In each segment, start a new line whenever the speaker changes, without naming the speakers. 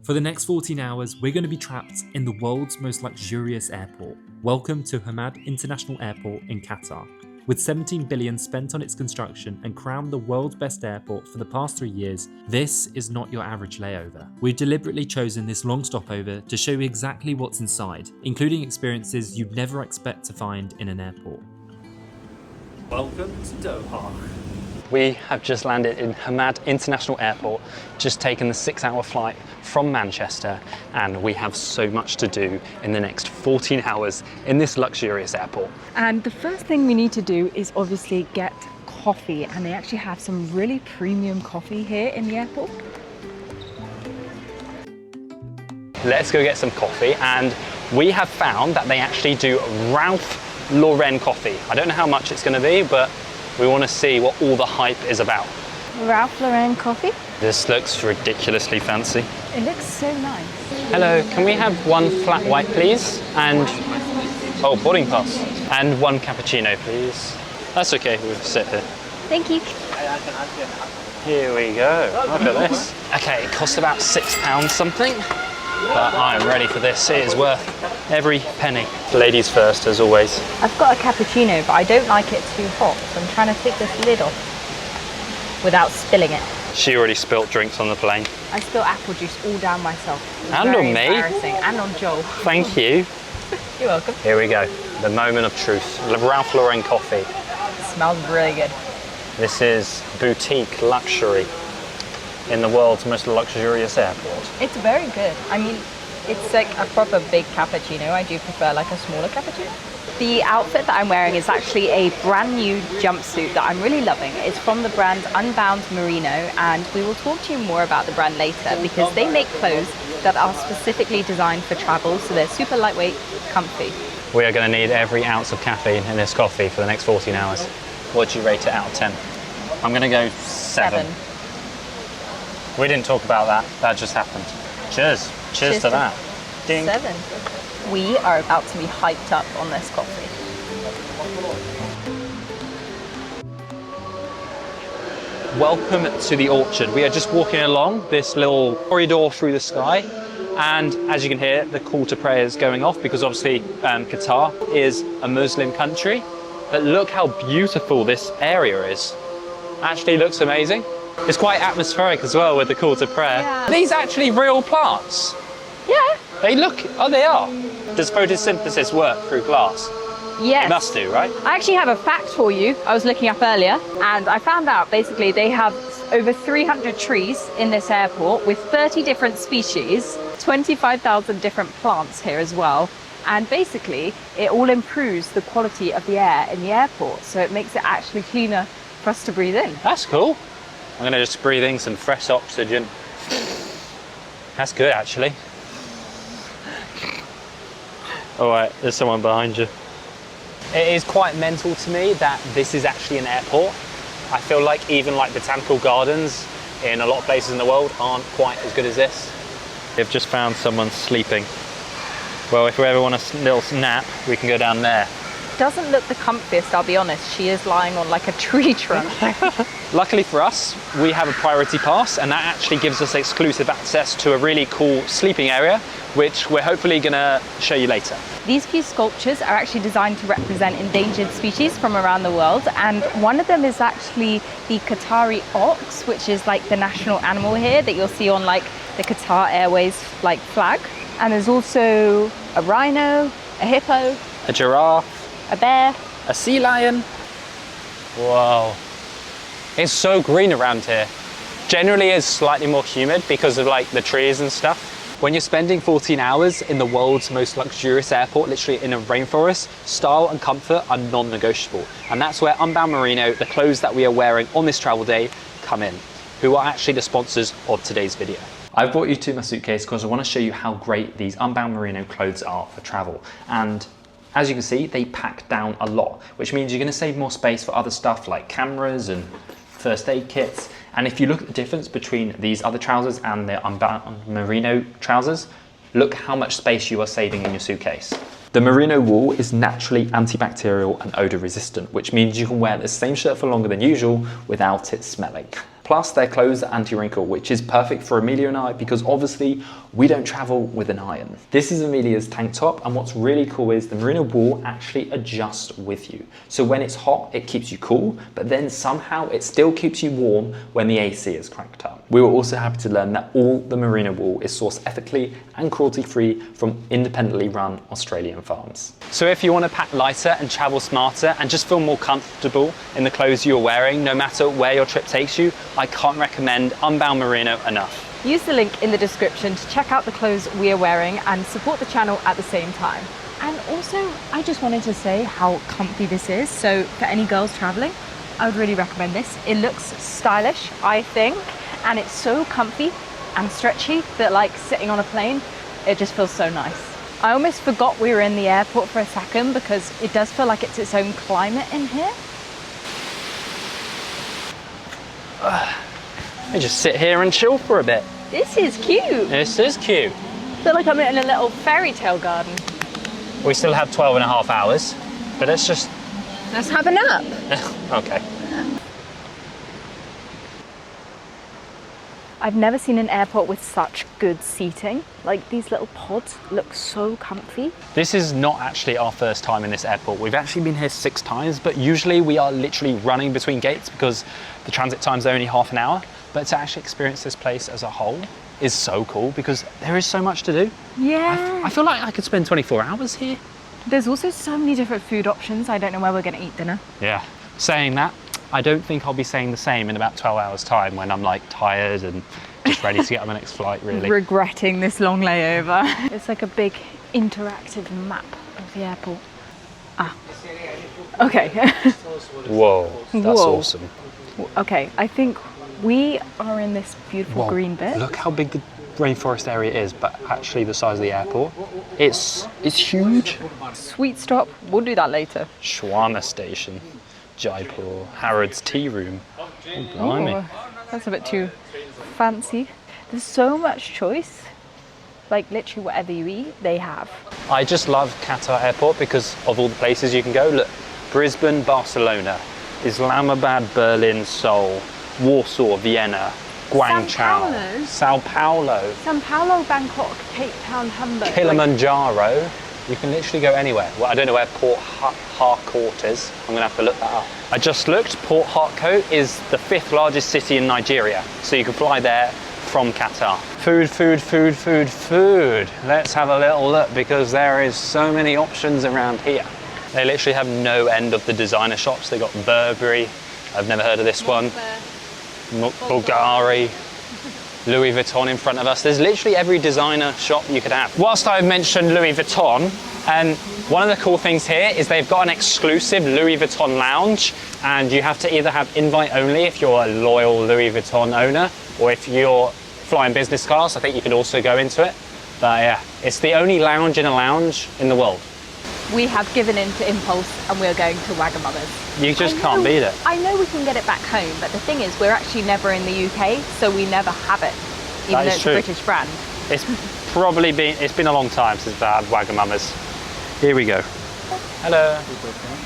For the next 14 hours, we're going to be trapped in the world's most luxurious airport. Welcome to Hamad International Airport in Qatar. With 17 billion spent on its construction and crowned the world's best airport for the past 3 years, this is not your average layover. We've deliberately chosen this long stopover to show you exactly what's inside, including experiences you'd never expect to find in an airport. Welcome to Doha.
We have just landed in Hamad International Airport, just taken the 6-hour flight from Manchester, and we have so much to do in the next 14 hours in this luxurious airport.
And the first thing we need to do is obviously get coffee, and they actually have some really premium coffee here in the airport.
Let's go get some coffee, and we have found that they actually do Ralph Lauren coffee. I don't know how much it's going to be, but we want to see what all the hype is about.
Ralph Lauren coffee?
This looks ridiculously fancy.
It looks so nice.
Hello, can we have one flat white, please? And, oh, boarding pass. And one cappuccino, please. That's okay, we'll sit here.
Thank you.
Here we go, look at this. Okay, it cost about £6 something, but I'm ready for this. It is worth every penny. Ladies first, as always.
I've got a cappuccino, but I don't like it too hot, so I'm trying to take this lid off without spilling it.
She already spilt drinks on the plane.
I spilled apple juice all down myself.
And on me.
Embarrassing. And on Joel.
Thank you.
You're welcome.
Here we go, the moment of truth. Ralph Lauren coffee.
It smells really good.
This is boutique luxury in the world's most luxurious airport.
It's very good. I mean, it's like a proper big cappuccino. I do prefer like a smaller cappuccino. The outfit that I'm wearing is actually a brand new jumpsuit that I'm really loving. It's from the brand Unbound Merino, and we will talk to you more about the brand later because they make clothes that are specifically designed for travel, so they're super lightweight, comfy.
We are going to need every ounce of caffeine in this coffee for the next 14 hours. What do you rate it out of 10? I'm going to go 7. We didn't talk about that. That just happened. Cheers. Cheers to that. Ding.
7. We are about to be hyped up on this coffee.
Welcome to the orchard. We are just walking along this little corridor through the sky, and as you can hear, the call to prayer is going off because obviously Qatar is a Muslim country. But look how beautiful this area is. Actually looks amazing. It's quite atmospheric as well with the call to prayer.
Yeah.
Are these actually real plants?
Yeah.
They look, oh they are. Does photosynthesis work through glass?
Yes.
It must do, right?
I actually have a fact for you. I was looking up earlier and I found out basically they have over 300 trees in this airport with 30 different species, 25,000 different plants here as well. And basically it all improves the quality of the air in the airport. So it makes it actually cleaner for us to breathe in.
That's cool. I'm gonna just breathe in some fresh oxygen. That's good actually. All right, there's someone behind you. It is quite mental to me that this is actually an airport. I feel like even like botanical gardens in a lot of places in the world aren't quite as good as this. They've just found someone sleeping. Well, if we ever want a little nap, we can go down there.
Doesn't look the comfiest, I'll be honest. She is lying on like a tree trunk.
Luckily for us, we have a priority pass, and that actually gives us exclusive access to a really cool sleeping area, which we're hopefully gonna show you later.
These few sculptures are actually designed to represent endangered species from around the world, and one of them is actually the Qatari ox, which is like the national animal here that you'll see on like the Qatar Airways like flag. And there's also a rhino, a hippo,
A giraffe,
a bear,
a sea lion. Wow. It's so green around here. Generally it's slightly more humid because of like the trees and stuff. When you're spending 14 hours in the world's most luxurious airport, literally in a rainforest, style and comfort are non-negotiable. And that's where Unbound Merino, the clothes that we are wearing on this travel day, come in, who are actually the sponsors of today's video. I've brought you to my suitcase because I want to show you how great these Unbound Merino clothes are for travel. And as you can see, they pack down a lot, which means you're going to save more space for other stuff like cameras and first aid kits. And if you look at the difference between these other trousers and the Unbound Merino trousers, look how much space you are saving in your suitcase. The merino wool is naturally antibacterial and odor resistant, which means you can wear the same shirt for longer than usual without it smelling. Plus, their clothes are anti-wrinkle, which is perfect for Emilia and I because obviously we don't travel with an iron. This is Emilia's tank top, and what's really cool is the merino wool actually adjusts with you. So when it's hot, it keeps you cool, but then somehow it still keeps you warm when the AC is cranked up. We were also happy to learn that all the merino wool is sourced ethically and cruelty-free from independently run Australian farms. So if you want to pack lighter and travel smarter and just feel more comfortable in the clothes you're wearing, no matter where your trip takes you, I can't recommend Unbound Merino enough.
Use the link in the description to check out the clothes we are wearing and support the channel at the same time. And also, I just wanted to say how comfy this is. So for any girls traveling, I would really recommend this. It looks stylish, I think, and it's so comfy and stretchy that like sitting on a plane, it just feels so nice. I almost forgot we were in the airport for a second because it does feel like it's its own climate in here.
I just sit here and chill for a bit.
This is cute.
This is cute.
I feel like I'm in a little fairy tale garden.
We still have 12 and a half hours, but let's
have a nap.
Okay.
I've never seen an airport with such good seating. Like these little pods look so comfy.
This is not actually our first time in this airport. We've actually been here 6 times, but usually we are literally running between gates because the transit times are only half an hour. But to actually experience this place as a whole is so cool because there is so much to do.
Yeah.
I feel like I could spend 24 hours here.
There's also so many different food options. I don't know where we're going to eat dinner.
Yeah. Saying that, I don't think I'll be saying the same in about 12 hours time when I'm like tired and just ready to get on the next flight, really.
Regretting this long layover. It's like a big interactive map of the airport. Ah. Okay.
Whoa, that's awesome.
Okay, I think we are in this beautiful green bit.
Look how big the rainforest area is, but actually the size of the airport. It's huge.
Sweet stop, we'll do that later.
Shwana Station, Jaipur, Harrods Tea Room. Oh, blimey.
Ooh, that's a bit too fancy. There's so much choice. Like literally whatever you eat, they have.
I just love Qatar Airport because of all the places you can go. Look, Brisbane, Barcelona, Islamabad, Berlin, Seoul, Warsaw, Vienna, Guangzhou, Sao Paulo,
Bangkok, Cape Town, Hamburg.
Kilimanjaro. You can literally go anywhere. Well, I don't know where Port Harcourt is. I'm gonna have to look that up. I just looked. Port Harcourt is the 5th largest city in Nigeria, so you can fly there from Qatar. Food, food, food, food, food. Let's have a little look because there is so many options around here. They literally have no end of the designer shops. They got Burberry. I've never heard of this one. Bulgari, Louis Vuitton in front of us. There's literally every designer shop you could have. Whilst I've mentioned Louis Vuitton, and one of the cool things here is they've got an exclusive Louis Vuitton lounge, and you have to either have invite only if you're a loyal Louis Vuitton owner, or if you're flying business class, I think you can also go into it. But yeah, it's the only lounge in a lounge in the world.
We have given in to impulse and we're going to Wagamama's.
You just can't beat it.
I know we can get it back home, but the thing is we're actually never in the UK, so we never have it, even though it's a British brand.
It's been a long time since I had Wagamama's. Here we go. Hello.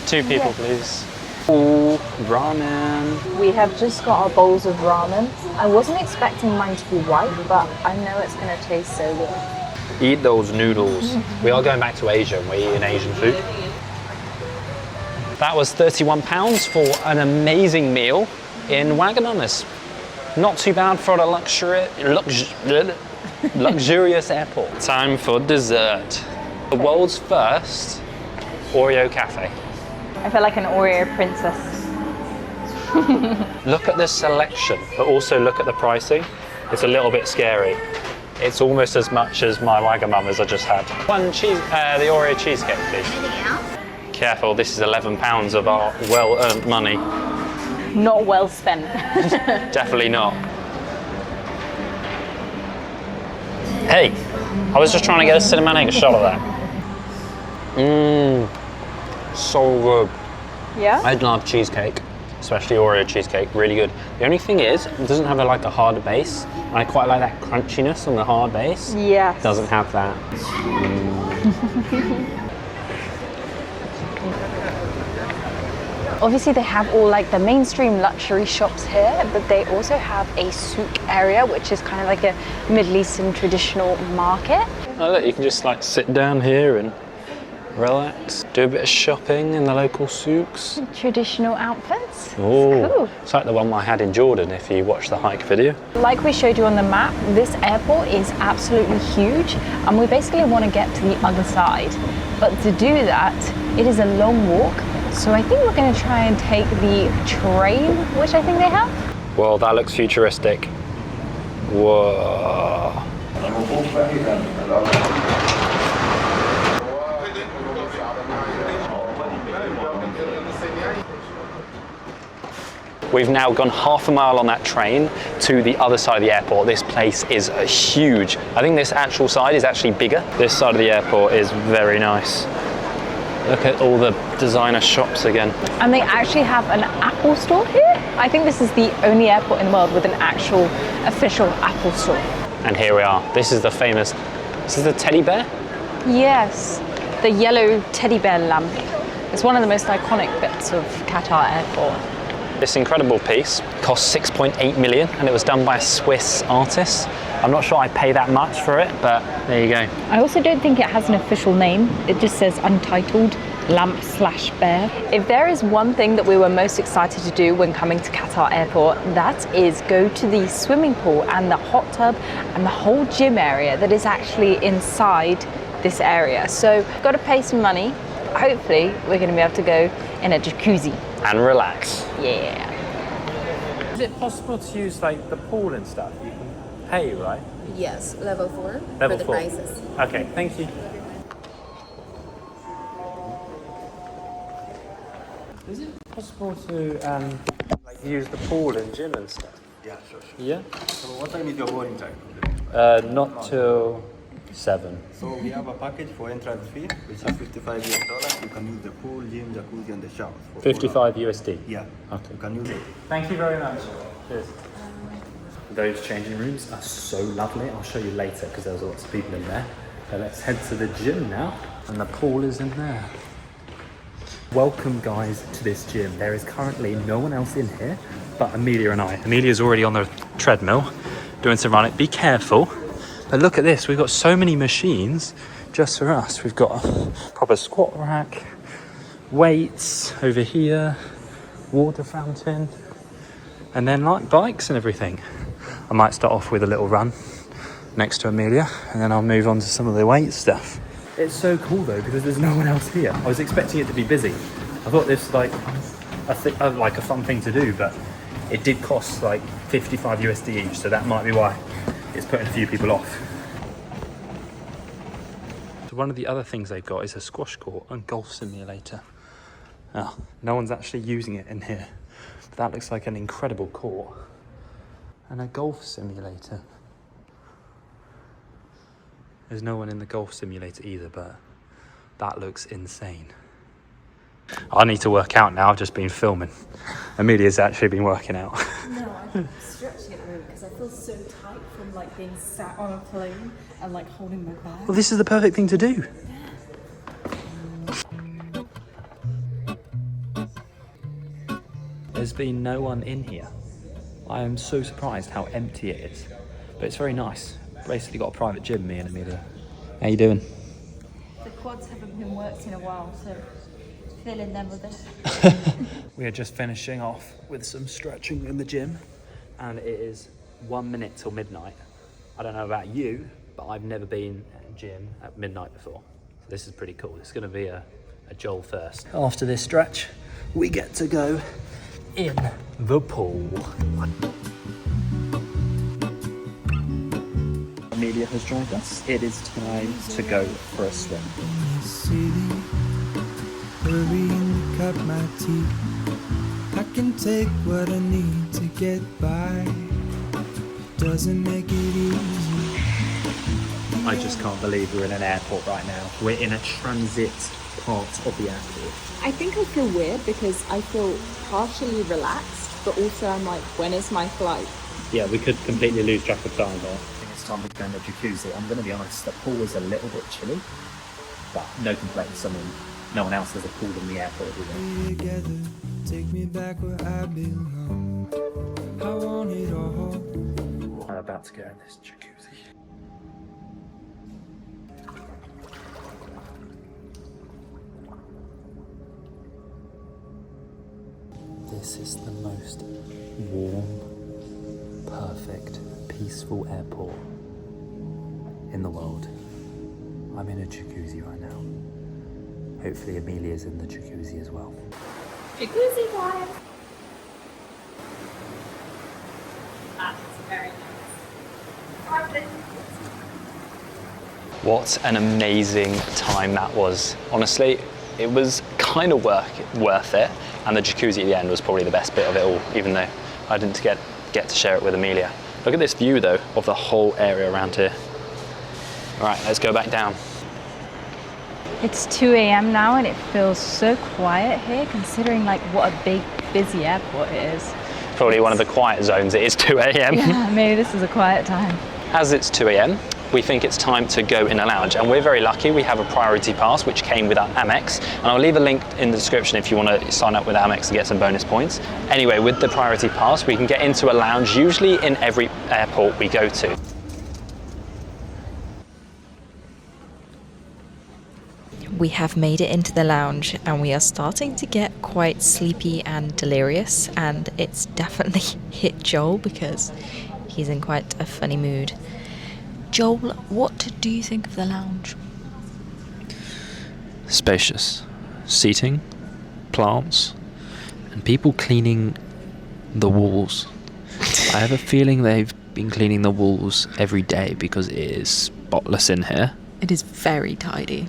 2 people, please. Ooh, ramen.
We have just got our bowls of ramen. I wasn't expecting mine to be white, but I know it's going to taste so good.
Eat those noodles. We are going back to Asia and we're eating Asian food. That was £31 for an amazing meal in Wagamama's. Not too bad for a luxurious airport. Time for dessert. The world's first Oreo cafe.
I feel like an Oreo princess.
Look at the selection, but also look at the pricing. It's a little bit scary. It's almost as much as my Wagamama's I just had. The Oreo cheesecake, please.
Anything else?
Careful, this is £11 of our well-earned money.
Not well spent.
Definitely not. Hey, I was just trying to get a cinematic shot of that. So good.
Yeah?
I love cheesecake, especially Oreo cheesecake, really good. The only thing is, it doesn't have a hard base. And I quite like that crunchiness on the hard base.
Yes.
It doesn't have that.
Obviously they have all like the mainstream luxury shops here, but they also have a souk area, which is kind of like a Middle Eastern traditional market.
Oh look, you can just like sit down here and relax, do a bit of shopping in the local souks.
Traditional outfits.
Oh,
Cool.
it's like the one I had in Jordan if you watch the hike video.
Like we showed you on the map, this airport is absolutely huge and we basically want to get to the other side. But to do that, it is a long walk. So I think we're going to try and take the train, which I think they have.
Well, that looks futuristic. Whoa. We've now gone half a mile on that train to the other side of the airport. This place is huge. I think this actual side is actually bigger. This side of the airport is very nice. Look at all the designer shops again.
And they actually have an Apple store here. I think this is the only airport in the world with an actual official Apple store.
And here we are. This is the famous, this is the teddy bear?
Yes, the yellow teddy bear lamp. It's one of the most iconic bits of Qatar airport.
This incredible piece cost 6.8 million and it was done by a Swiss artist. I'm not sure I'd pay that much for it, but there you go.
I also don't think it has an official name. It just says untitled lamp/bear. If there is one thing that we were most excited to do when coming to Qatar airport, that is go to the swimming pool and the hot tub and the whole gym area that is actually inside this area. So got to pay some money. Hopefully we're going to be able to go in a jacuzzi.
And relax.
Yeah.
Is it possible to use like the pool and stuff? You can pay, right?
Yes, level 4
Level
for the
4.
prices.
Okay, thank you. Is it possible to like use the pool and gym and stuff?
Yeah, sure.
Yeah.
So what time is your boarding time?
Not till 7.
So we have a package for entrance fee, which is $55. You can use the pool, gym, jacuzzi, and the showers. For
55 USD.
Yeah.
Okay.
You can use it.
Thank you very much. Cheers. Those changing rooms are so lovely. I'll show you later because there's lots of people in there. So let's head to the gym now. And the pool is in there. Welcome guys to this gym. There is currently no one else in here but Emilia and I. Emilia's already on the treadmill doing some running. Be careful. But look at this. We've got so many machines just for us. We've got a proper squat rack, weights over here, water fountain, and then like bikes and everything. I might start off with a little run next to Emilia and then I'll move on to some of the weight stuff. It's so cool though because there's no one else here. I was expecting it to be busy. I thought this was like a fun thing to do, but it did cost like 55 USD each, so that might be why it's putting a few people off. So one of the other things they've got is a squash court and golf simulator. Oh, no one's actually using it in here. But that looks like an incredible court. And a golf simulator. There's no one in the golf simulator either, but that looks insane. I need to work out now. I've just been filming. Emilia's actually been working out.
No, I'm stretching at the moment because I feel so tight from like being sat on a plane and like holding my bag.
Well, this is the perfect thing to do. There's been no one in here. I am so surprised how empty it is. But it's very nice. Basically got a private gym, me and Emilia. How you doing?
The quads haven't been worked in a while, so fill in them with it.
We are just finishing off with some stretching in the gym. And it is 1 minute till midnight. I don't know about you, but I've never been at a gym at midnight before. So this is pretty cool. It's going to be a Joel first. After this stretch, we get to go in the pool. Emilia has joined us. It is time to go for a swim.
Hurrying to cut my teeth. I can take what I need to get by. Doesn't make it easy.
I just can't believe we're in an airport right now. We're in a transit part of the airport.
I think I feel weird because I feel partially relaxed, but also I'm like, when is my flight?
Yeah, we could completely lose track of time here. I think it's time to go in the jacuzzi. I'm going to be honest, the pool is a little bit chilly, but no complaints. I mean, no one else has a pool in the airport, do they?
Together, take me back where I belong. I want it all.
I'm about to go in this jacuzzi. This is the most warm, perfect, peaceful airport in the world. I'm in a jacuzzi right now. Hopefully Emilia's in the jacuzzi as well.
Jacuzzi time! That's very nice.
What an amazing time that was. Honestly, it was kind of worth it, and the jacuzzi at the end was probably the best bit of it all, even though I didn't get to share it with Emilia. Look at this view though of the whole area around here. All right, let's go back down.
It's 2 a.m. now and it feels so quiet here, considering like what a big, busy airport it is.
Probably one of the quiet zones. It is 2 a.m.
Yeah, maybe this is a quiet time.
As it's 2 a.m, we think it's time to go in a lounge, and we're very lucky. We have a priority pass which came with our Amex, and I'll leave a link in the description if you want to sign up with Amex and get some bonus points. Anyway, with the priority pass we can get into a lounge usually in every airport we go to.
We have made it into the lounge and we are starting to get quite sleepy and delirious, and it's definitely hit Joel because he's in quite a funny mood. Joel, what do you think of the lounge?
Spacious. Seating, plants, and people cleaning the walls. I have a feeling they've been cleaning the walls every day because it is spotless in here.
It is very tidy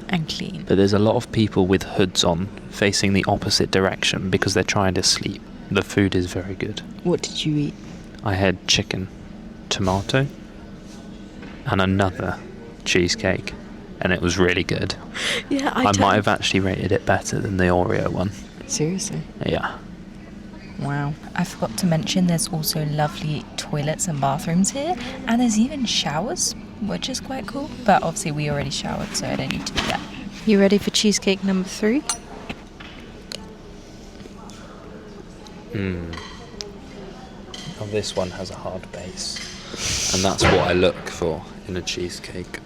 and clean.
But there's a lot of people with hoods on facing the opposite direction because they're trying to sleep. The food is very good.
What did you eat?
I had chicken, tomato, and another cheesecake, and it was really good.
Yeah,
I might have actually rated it better than the Oreo one.
Seriously?
Yeah.
Wow. I forgot to mention there's also lovely toilets and bathrooms here, and there's even showers, which is quite cool. But obviously we already showered, so I don't need to do that. You ready for cheesecake number 3?
Oh, this one has a hard base, and that's what I look for in a cheesecake.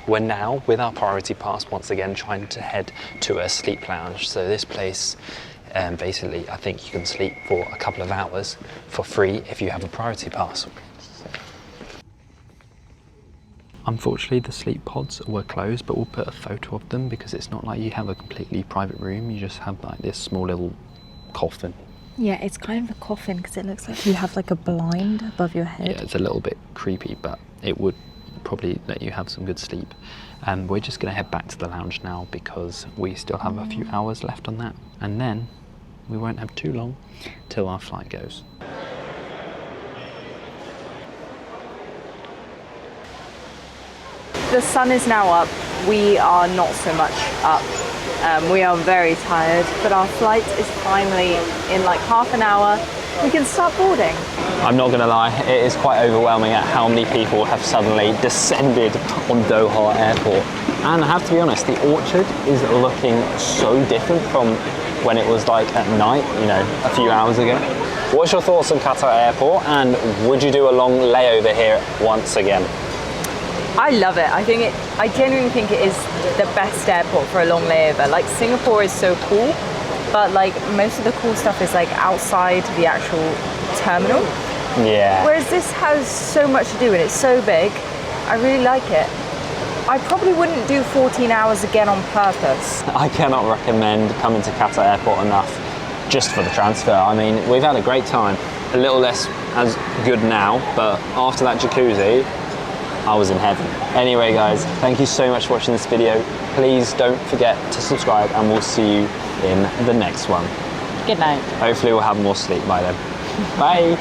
We're now, with our priority pass, once again trying to head to a sleep lounge. So this place, basically, I think you can sleep for a couple of hours for free if you have a priority pass. Unfortunately, the sleep pods were closed, but we'll put a photo of them because it's not like you have a completely private room. You just have like this small little coffin.
Yeah, it's kind of a coffin because it looks like you have like a blind above your head.
Yeah, it's a little bit creepy, but it would probably let you have some good sleep. And we're just going to head back to the lounge now because we still have a few hours left on that, and then we won't have too long till our flight goes.
The sun is now up. We are not so much up. We are very tired, but our flight is finally in like half an hour. We can start boarding.
I'm not going to lie, it is quite overwhelming at how many people have suddenly descended on Doha Airport. And I have to be honest, the orchard is looking so different from when it was like at night, you know, a few hours ago. What's your thoughts on Qatar Airport, and would you do a long layover here once again?
I love it. I genuinely think it is the best airport for a long layover. Like Singapore is so cool, but like most of the cool stuff is like outside the actual terminal.
Yeah.
Whereas this has so much to do and it's so big. I really like it. I probably wouldn't do 14 hours again on purpose.
I cannot recommend coming to Qatar Airport enough just for the transfer. I mean, we've had a great time. A little less as good now, but after that jacuzzi, I was in heaven. Anyway guys, thank you so much for watching this video. Please don't forget to subscribe and we'll see you in the next one.
Good night.
Hopefully we'll have more sleep by then. Bye.